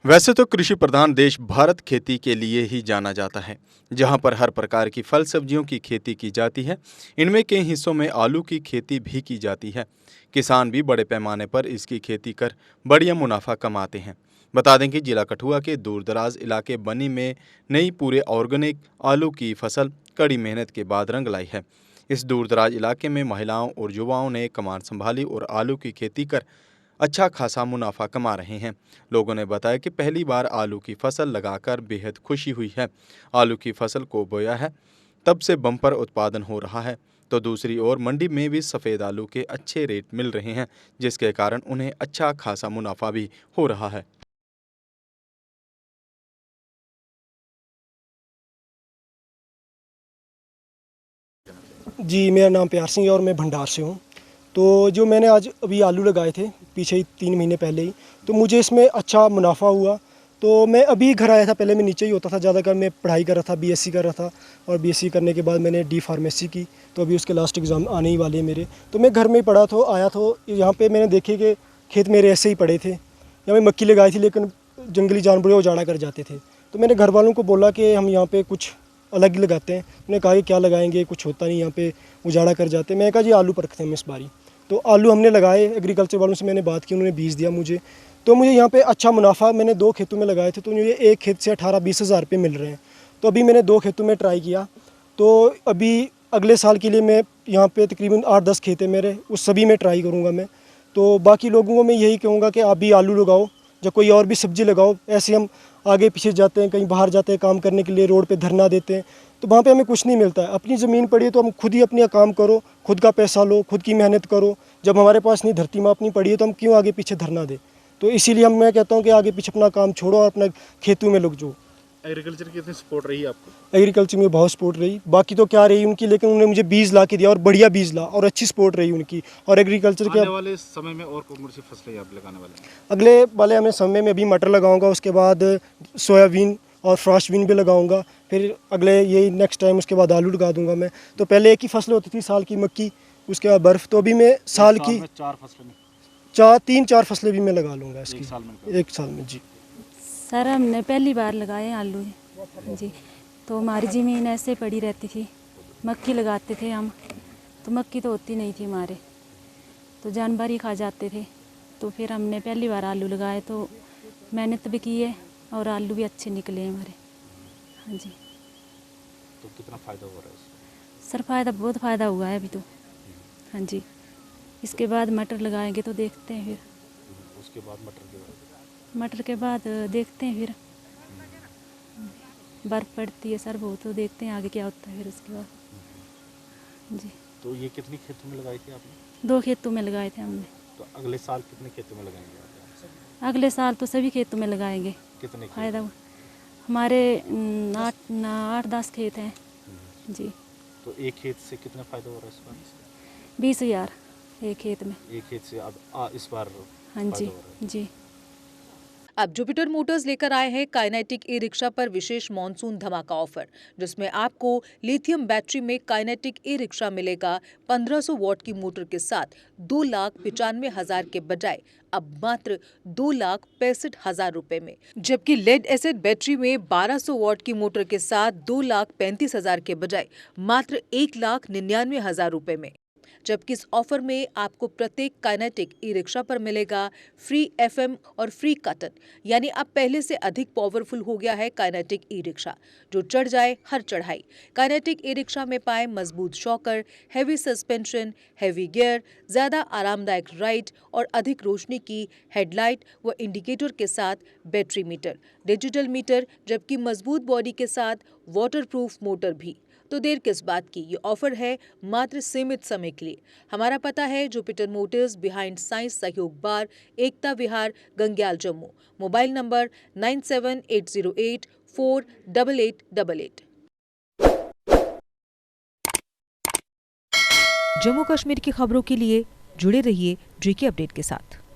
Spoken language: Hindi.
वैसे तो कृषि प्रधान देश भारत खेती के लिए ही जाना जाता है, जहां पर हर प्रकार की फल सब्जियों की खेती की जाती है। इनमें कई हिस्सों में आलू की खेती भी की जाती है। किसान भी बड़े पैमाने पर इसकी खेती कर बढ़िया मुनाफा कमाते हैं। बता दें कि जिला कठुआ के दूरदराज इलाके बनी में नई पूरे ऑर्गेनिक आलू की फसल कड़ी मेहनत के बाद रंग लाई है। इस दूरदराज इलाके में महिलाओं और युवाओं ने कमान संभाली और आलू की खेती कर अच्छा खासा मुनाफा कमा रहे हैं। लोगों ने बताया कि पहली बार आलू की फसल लगाकर बेहद खुशी हुई है। आलू की फसल को बोया है, तब से बम्पर उत्पादन हो रहा है। तो दूसरी ओर मंडी में भी सफ़ेद आलू के अच्छे रेट मिल रहे हैं, जिसके कारण उन्हें अच्छा खासा मुनाफा भी हो रहा है। जी, मेरा नाम प्यार सिंह है और मैं भंडार से हूँ। तो जो मैंने आज अभी आलू लगाए थे, पीछे ही 3 महीने पहले ही, तो मुझे इसमें अच्छा मुनाफ़ा हुआ। तो मैं अभी घर आया था, पहले मैं नीचे ही होता था ज़्यादातर, मैं पढ़ाई कर रहा था, बीएससी कर रहा था और बीएससी करने के बाद मैंने डी फार्मेसी की, तो अभी उसके लास्ट एग्ज़ाम आने ही वाले हैं मेरे। तो मैं घर में ही पढ़ा तो आया तो यहाँ पे मैंने देखे कि खेत मेरे ऐसे ही पड़े थे। यहाँ मैं मक्की लगाई थी लेकिन जंगली जानवर उजाड़ा कर जाते थे। तो मैंने घर वालों को बोला कि हम यहाँ पे कुछ अलग ही लगाते हैं। उन्होंने कहा कि क्या लगाएंगे, कुछ होता नहीं यहाँ पे, उजाड़ा कर जाते हैं। मैंने कहा जी आलू पर रखते हैं हम इस बारी। तो आलू हमने लगाए, एग्रीकल्चर वालों से मैंने बात की, उन्होंने बीज दिया मुझे। तो मुझे यहाँ पे अच्छा मुनाफा, मैंने 2 खेतों में लगाए थे तो मुझे एक खेत से 18-20 हज़ार रुपये मिल रहे हैं। तो अभी मैंने 2 खेतों में ट्राई किया, तो अभी अगले साल के लिए मैं यहाँ पे तकरीबन 8-10 खेत है मेरे, उस सभी में ट्राई करूँगा मैं। तो बाकी लोगों को मैं यही कहूँगा कि आप भी आलू लगाओ या कोई और भी सब्ज़ी लगाओ। ऐसे हम आगे पीछे जाते हैं, कहीं बाहर जाते हैं काम करने के लिए, रोड पे धरना देते हैं, तो वहाँ पे हमें कुछ नहीं मिलता है। अपनी ज़मीन पड़ी है तो हम खुद ही अपना काम करो, खुद का पैसा लो, खुद की मेहनत करो। जब हमारे पास नहीं, धरती माँ अपनी पड़ी है, तो हम क्यों आगे पीछे धरना दें। तो इसीलिए मैं कहता हूँ कि आगे पीछे अपना काम छोड़ो और अपना खेतों में लग जाओ। एग्रीकल्चर की कितनी सपोर्ट रही आपको? एग्रीकल्चर में बहुत सपोर्ट रही, बाकी तो क्या रही उनकी, लेकिन उन्होंने मुझे बीज ला के दिया और बढ़िया बीज ला, और अच्छी सपोर्ट रही उनकी। और एग्रीकल्चर के आने वाले समय में और कौन सी फसलें आप लगाने वाले हैं? अगले वाले हमें समय में अभी मटर लगाऊंगा, उसके बाद सोयाबीन और फ्रांसबीन भी लगाऊंगा, फिर अगले यही नेक्स्ट टाइम उसके बाद आलू लगा दूंगा मैं। तो पहले एक ही फसल होती थी साल की, मक्की, उसके बाद बर्फ़। तो अभी मैं साल की 4 फसलें 3-4 फसलें भी मैं लगा लूँगा इसकी एक साल में। जी सर, हमने पहली बार लगाए आलू जी। तो हमारी ज़मीन ऐसे पड़ी रहती थी, मक्की लगाते थे हम, तो मक्की तो होती नहीं थी हमारे, तो जानवर ही खा जाते थे। तो फिर हमने पहली बार आलू लगाए, तो मेहनत भी की है और आलू भी अच्छे निकले हमारे। हाँ जी। तो कितना फ़ायदा हो रहा है इससे? सर, फ़ायदा बहुत फ़ायदा हुआ है अभी तो। हाँ जी। इसके बाद मटर लगाएंगे तो देखते हैं फिर। उसके बाद मटर के बाद देखते हैं फिर। बर्फ़ पड़ती है सर बहुत, तो देखते हैं आगे क्या होता है फिर उसके बाद। जी। तो ये कितनी खेतों में लगाई थी आपने? 2 खेतों में लगाए थे हमने। तो अगले साल कितने खेतों में लगाएंगे आप? अगले साल तो सभी खेतों में लगाएंगे। कितने खेत? फ़ायदा हमारे 8-10 खेत हैं जी। तो एक खेत से कितना फ़ायदा हो रहा है इस बार? 20,000 एक खेत में। एक खेत से अब इस बार हाँ फ़ायदा जी हो रहा है। जी। अब जुपिटर मोटर्स लेकर आए हैं काइनेटिक ई रिक्शा पर विशेष मॉनसून धमाका ऑफर, जिसमें आपको लिथियम बैटरी में काइनेटिक ई रिक्शा मिलेगा 1500 वॉट की मोटर के साथ 2,95,000 के बजाय अब मात्र 2,65,000 रुपए में, जबकि लेड एसिड बैटरी में 1200 वॉट की मोटर के साथ 2,35,000 के बजाय मात्र 1,99,000 रुपए में। जबकि इस ऑफर में आपको प्रत्येक काइनेटिक ई रिक्शा पर मिलेगा फ्री एफएम और फ्री कटन, यानी अब पहले से अधिक पावरफुल हो गया है काइनेटिक ई रिक्शा, जो चढ़ जाए हर चढ़ाई। काइनेटिक ई रिक्शा में पाए मजबूत shocker, heavy suspension, heavy gear, ज्यादा आरामदायक राइड और अधिक रोशनी की हेडलाइट व इंडिकेटर के साथ बैटरी मीटर, डिजिटल मीटर, जबकि मजबूत बॉडी के साथ वाटरप्रूफ मोटर भी। तो देर किस बात की, ये ऑफर है मात्र सीमित समय के लिए। हमारा पता है जुपिटर मोटर्स, बिहाइंड साइंस सहयोग बार, एकता विहार, गंग्याल, जम्मू। Mobile number 9780848888। जम्मू कश्मीर की खबरों के लिए जुड़े रहिए JK अपडेट के साथ।